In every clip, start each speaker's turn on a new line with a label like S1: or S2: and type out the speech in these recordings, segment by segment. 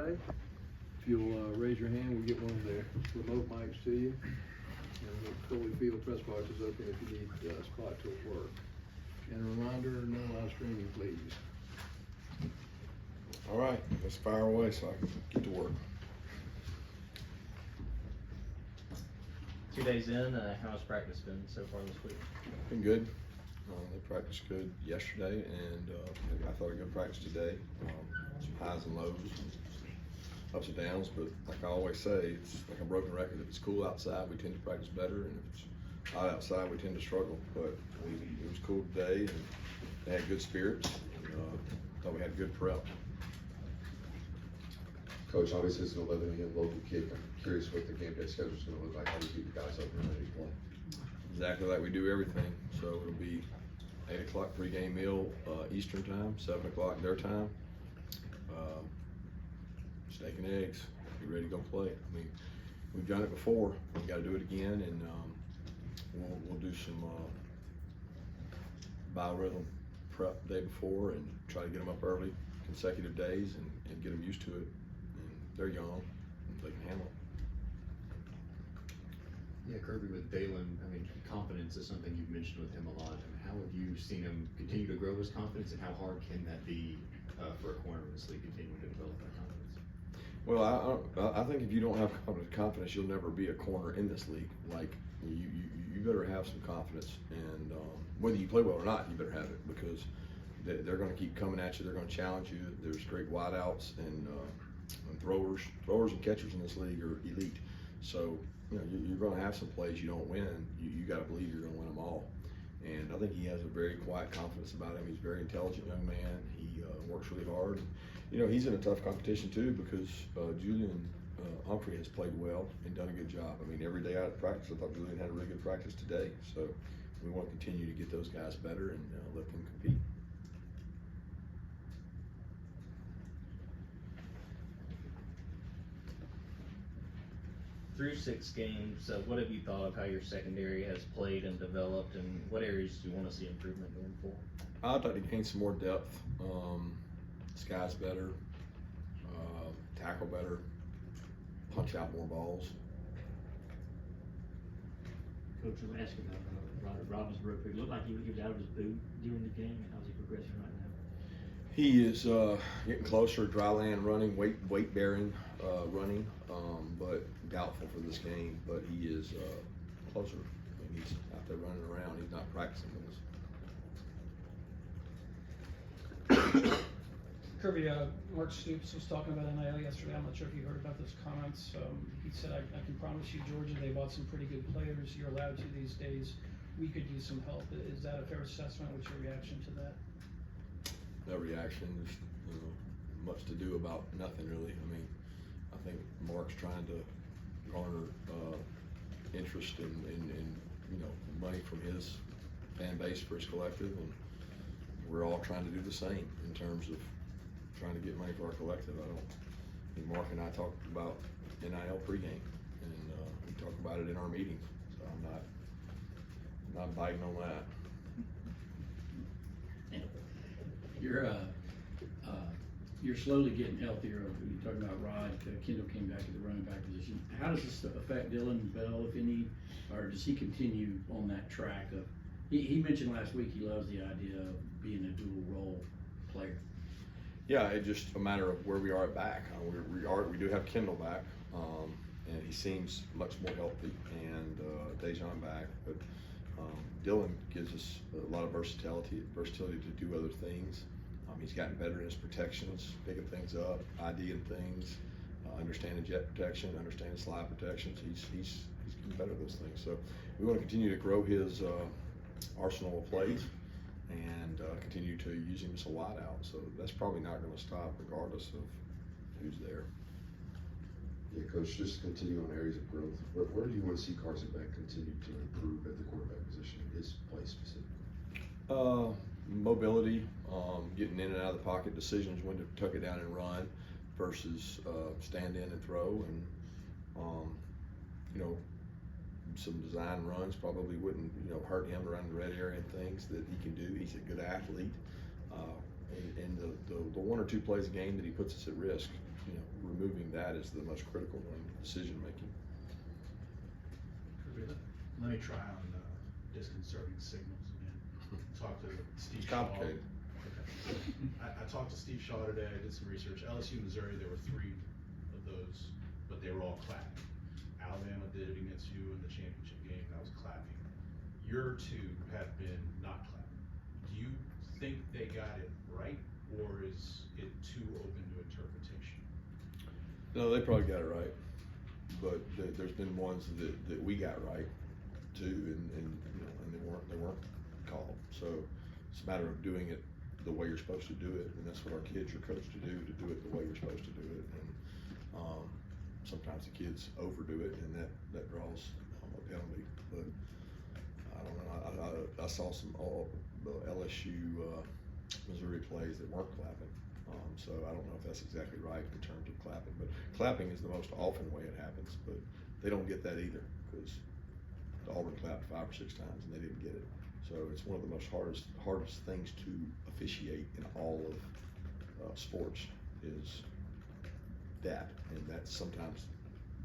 S1: today. If you'll raise your hand, we'll get one of the remote mics to you. And we'll fully field press box is open if you need a spot to work. And a reminder, no live streaming, please.
S2: All right, let's fire away so I can get to work.
S3: 2 days in, how has practice been so far this week?
S2: Been good. They practiced good yesterday, and I thought a good practice today. Some highs and lows, ups and downs, but like I always say, it's like a broken record. If it's cool outside, we tend to practice better, and if it's hot outside, we tend to struggle. But it was cool today, and they had good spirits, and thought we had good prep.
S4: Coach, obviously it's an 11 a.m. local kick. I'm curious what the game day schedule is going to look like. How do you keep the guys up and ready to play?
S2: Exactly like we do everything. So it'll be 8 o'clock pregame meal Eastern time, 7 o'clock their time. Steak and eggs. Be ready to go play. I mean, we've done it before. We got to do it again, and we'll do some biorhythm prep the day before and try to get them up early, consecutive days, and get them used to it. And they're young, and they can handle it.
S5: Yeah, Kirby, with Dalen, I mean, confidence is something you've mentioned with him a lot. I mean, how have you seen him continue to grow his confidence, and how hard can that be for a corner in this league continuing to develop that confidence?
S2: Well, I think if you don't have confidence, you'll never be a corner in this league. Like, you better have some confidence, and whether you play well or not, you better have it, because they're going to keep coming at you. They're going to challenge you. There's great wideouts and throwers and catchers in this league are elite. So you know you're going to have some plays you don't win. You got to believe you're going to win them all. And I think he has a very quiet confidence about him. He's a very intelligent young man. He works really hard. You know, he's in a tough competition too, because Julian Humphrey has played well and done a good job. I mean, every day out of practice, I thought Julian had a really good practice today. So we want to continue to get those guys better and let them compete.
S3: Through 6 games, what have you thought of how your secondary has played and developed, and what areas do you want to see improvement going forward?
S2: I'd like to gain some more depth. Skies better, tackle better, punch out more balls.
S6: Coach, I'm asking about Robin's real quick. It looked like he was out of his boot during the game. How's he progressing right now?
S2: He is getting closer, dry land running, weight bearing running, but doubtful for this game. But he is closer. I mean, he's out there running around. He's not practicing with us.
S7: Kirby, Mark Stoops was talking about NIL yesterday. I'm not sure if you heard about those comments. He said, I can promise you, Georgia, they bought some pretty good players. You're allowed to these days. We could use some help. Is that a fair assessment? What's your reaction to that?
S2: No reaction. There's much to do about nothing, really. I mean, I think Mark's trying to garner interest in money from his fan base for his collective, and we're all trying to do the same in terms of trying to get money for our collective. I think Mark and I talked about NIL pregame, and we talk about it in our meetings. So I'm not biting on that.
S6: You're slowly getting healthier. You're talking about Rod. Kendall came back to the running back position. How does this affect Dylan Bell, if any, or does he continue on that track of? He mentioned last week he loves the idea of being a dual role player.
S2: Yeah, it's just a matter of where we are at back. We do have Kendall back, and he seems much more healthy, and Dejan back. But Dylan gives us a lot of versatility to do other things. He's gotten better in his protections, picking things up, IDing things, understanding jet protection, understanding slide protections. He's getting better at those things. So we want to continue to grow his arsenal of plays and continue to use him as a wideout. So that's probably not going to stop regardless of who's there.
S4: Yeah, Coach, just continue on areas of growth. Where do you want to see Carson Beck continue to improve at the quarterback position, his play specifically?
S2: Mobility, getting in and out of the pocket, decisions when to tuck it down and run versus stand in and throw, and some design runs probably wouldn't hurt him around the red area and things that he can do. He's a good athlete, and the 1 or 2 plays a game that he puts us at risk, removing that is the most critical one, decision making.
S8: Let me try on disconcerting signals again. Talk to Steve
S2: It's
S8: Shaw.
S2: complicated.
S8: Okay. I talked to Steve Shaw today, I did some research. LSU, Missouri, there were 3 of those, but they were all clapping. Alabama did it against you in the championship game, that was clapping. Your 2 have been not clapping. Do you think they got it right, or is it too open to interpretation?
S2: No, they probably got it right, but there's been ones that we got right too, and they weren't called. So it's a matter of doing it the way you're supposed to do it, and that's what our kids are coached to do it the way you're supposed to do it. And sometimes the kids overdo it, and that draws a penalty. But I don't know. I saw some LSU Missouri plays that weren't clapping. So I don't know if that's exactly right in terms of clapping, but clapping is the most often way it happens, but they don't get that either, because Auburn clapped 5 or 6 times and they didn't get it. So it's one of the most hardest things to officiate in all of sports is that, and that's sometimes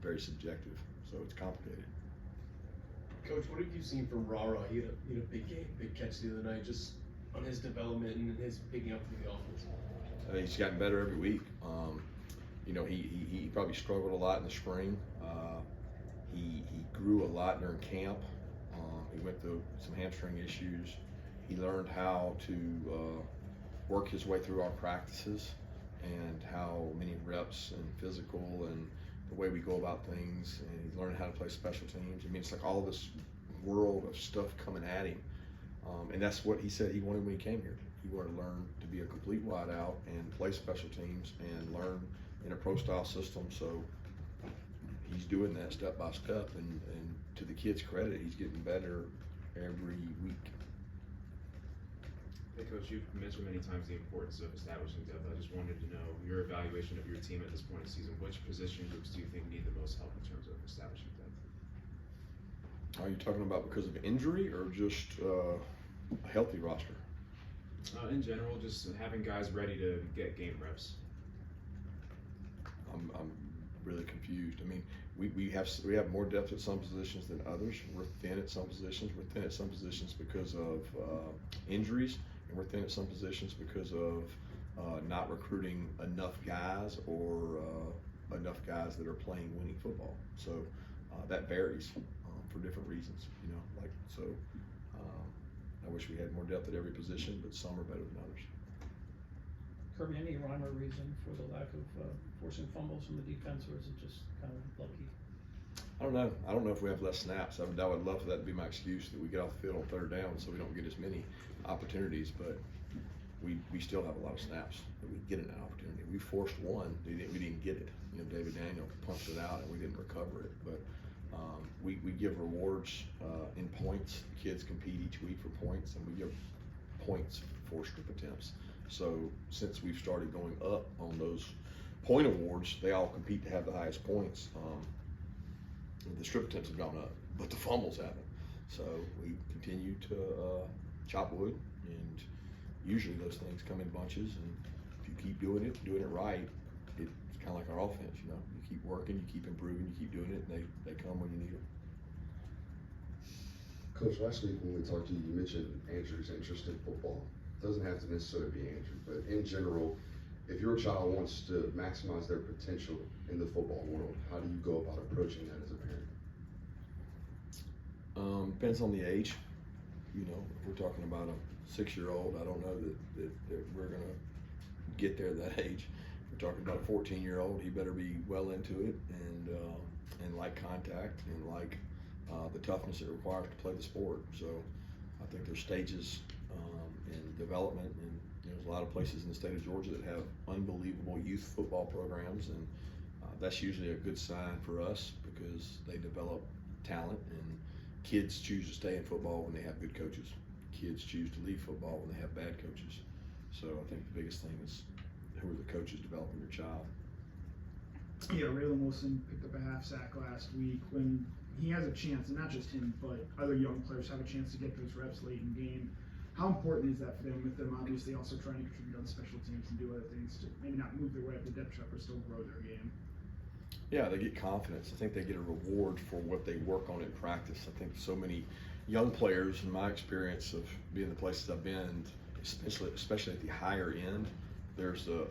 S2: very subjective, so it's complicated.
S9: Coach, what have you seen from Rara? He had a big game, big catch the other night, just on his development and his picking up from the offense.
S2: He's gotten better every week. He probably struggled a lot in the spring. He grew a lot during camp. He went through some hamstring issues. He learned how to work his way through our practices and how many reps and physical and the way we go about things. And he's learned how to play special teams. I mean, it's like all this world of stuff coming at him. And that's what he said he wanted when he came here. He wanted to learn to be a complete wideout and play special teams and learn in a pro style system. So he's doing that step by step, and to the kid's credit, he's getting better every week.
S10: Hey Coach, you've mentioned many times the importance of establishing depth. I just wanted to know your evaluation of your team at this point in the season. Which position groups do you think need the most help in terms of establishing depth?
S2: Are you talking about because of injury or just a healthy roster?
S10: In general, just having guys ready to get game reps.
S2: I'm really confused. I mean, we have more depth at some positions than others. We're thin at some positions. We're thin at some positions because of injuries, and we're thin at some positions because of not recruiting enough guys or enough guys that are playing winning football. So that varies for different reasons. I wish we had more depth at every position, but some are better than others.
S7: Kirby, any rhyme or reason for the lack of forcing fumbles from the defense, or is it just kind of lucky?
S2: I don't know. I don't know if we have less snaps. I would love for that to be my excuse, that we get off the field on 3rd down so we don't get as many opportunities, but we still have a lot of snaps that we get an opportunity. We forced one, we didn't get it. David Daniel punched it out and we didn't recover it, but we give rewards in points. The kids compete each week for points, and we give points for strip attempts. So since we've started going up on those point awards, they all compete to have the highest points. The strip attempts have gone up, but the fumbles haven't. So we continue to chop wood, and usually those things come in bunches, and if you keep doing it right, it's kind of like our offense, you keep working, you keep improving, you keep doing it, and they come when you need them.
S4: Coach, last week when we talked to you, you mentioned Andrew's interest in football. It doesn't have to necessarily be Andrew, but in general, if your child wants to maximize their potential in the football world, how do you go about approaching that as a parent?
S2: Depends on the age. If we're talking about a 6-year-old, I don't know that we're gonna get there at that age. If we're talking about a 14-year-old, he better be well into it and like contact and like the toughness it requires to play the sport. So I think there's stages in development, and there's a lot of places in the state of Georgia that have unbelievable youth football programs, and that's usually a good sign for us because they develop talent, and kids choose to stay in football when they have good coaches. Kids choose to leave football when they have bad coaches. So I think the biggest thing is who are the coaches developing your child.
S11: Yeah, Raylan Wilson picked up a half sack last week. When he has a chance, and not just him, but other young players have a chance to get those reps late in game, How important is that for them, with them obviously also trying to contribute on special teams and do other things to maybe not move their way up the depth chart, but still grow their game?
S2: Yeah, they get confidence. I think they get a reward for what they work on in practice. I think so many young players, in my experience of being the places I've been, especially at the higher end, there's a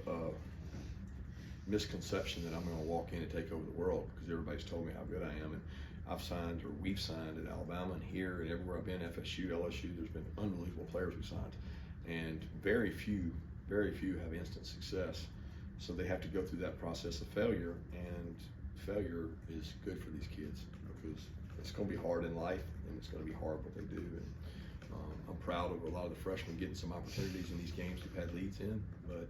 S2: misconception that I'm going to walk in and take over the world because everybody's told me how good I am. And I've signed, or we've signed at Alabama and here and everywhere I've been, FSU, LSU, there's been unbelievable players we signed. And very few have instant success. So they have to go through that process of failure, and failure is good for these kids because it's going to be hard in life, and it's going to be hard what they do. And I'm proud of a lot of the freshmen getting some opportunities in these games we've had leads in, but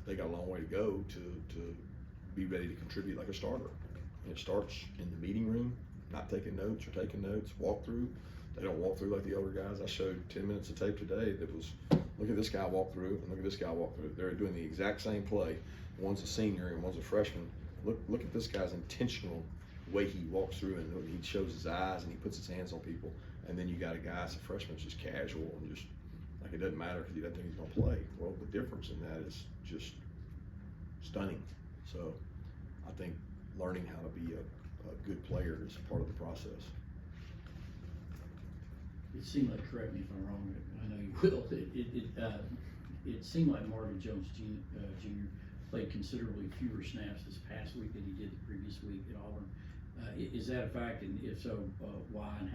S2: they got a long way to go to be ready to contribute like a starter. And it starts in the meeting room, not taking notes or taking notes, walk through. They don't walk through like the older guys. I showed 10 minutes of tape today that was, look at this guy walk through and look at this guy walk through. They're doing the exact same play. One's a senior and one's a freshman. Look at this guy's intentional way he walks through, and he shows his eyes and he puts his hands on people. And then you got a guy as a freshman just casual and just like it doesn't matter because he doesn't think he's gonna play. Well, the difference in that is just stunning. So I think learning how to be a good player is part of the process.
S6: It seemed like, correct me if I'm wrong, I know you will, it seemed like Marvin Jones Jr. played considerably fewer snaps this past week than he did the previous week at Auburn. Is that a fact, and if so, why, and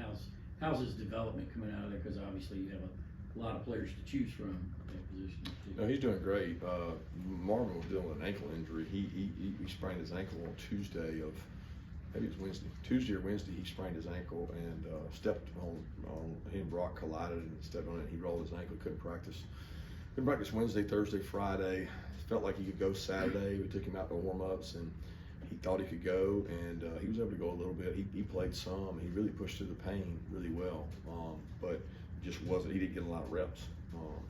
S6: how's his development coming out of there? Because obviously you have a lot of players to choose from at that position.
S2: No, he's doing great. Marvin was dealing with an ankle injury. He sprained his ankle on Tuesday of, maybe it was Wednesday. Tuesday or Wednesday, he sprained his ankle and stepped on, he and Brock collided and stepped on it. He rolled his ankle, couldn't practice. Couldn't practice Wednesday, Thursday, Friday. Felt like he could go Saturday. We took him out to warm-ups and he thought he could go, and he was able to go a little bit. He played some. He really pushed through the pain really well, but just wasn't. He didn't get a lot of reps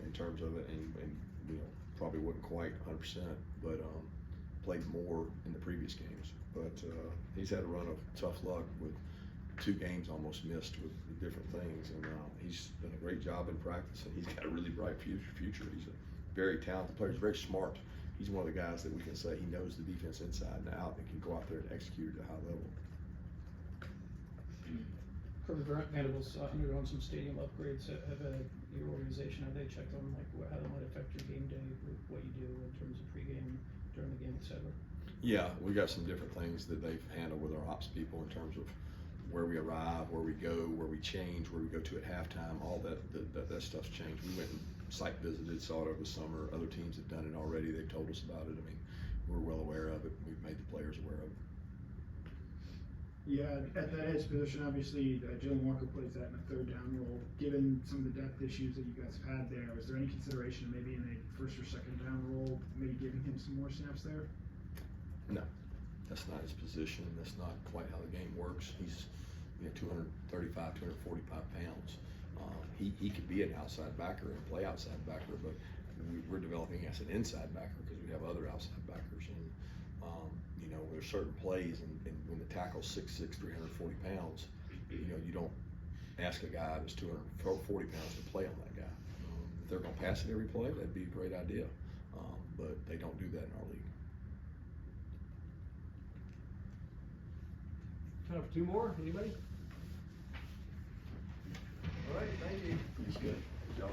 S2: in terms of it, and you know, probably wasn't quite 100%, but played more in the previous games. But he's had a run of tough luck with 2 games almost missed with different things, and he's done a great job in practice, and he's got a really bright future. He's a very talented player. He's very smart. He's one of the guys that we can say he knows the defense inside and out and can go out there and execute at a high level.
S7: Kirby Vanderbilt's undergone some stadium upgrades. Have your organization, have they checked on like how that might affect your game day, what you do in terms of pregame, during the game, etc.?
S2: Yeah, we got some different things that they've handled with our ops people in terms of where we arrive, where we go, where we change, where we go to at halftime. All that stuff's changed. We went and site visited, saw it over the summer. Other teams have done it already. They've told us about it. I mean, we're well aware of it. We've made the players aware of it.
S11: Yeah, at that edge position, obviously, Jalen Walker plays that in a third down role. Given some of the depth issues that you guys have had there, is there any consideration maybe in a first or second down role, maybe giving him some more snaps there? No,
S2: That's not his position. That's not quite how the game works. He's 235, 245 pounds. He could be an outside backer and play outside backer, but we're developing as an inside backer because we have other outside backers. And there's certain plays, and when the tackle's 6'6", 340 pounds, you don't ask a guy that's 240 pounds to play on that guy. If they're going to pass it every play, that'd be a great idea, but they don't do that in our league.
S12: Time for 2 more, anybody? All right, thank you.
S2: He's good. Good job.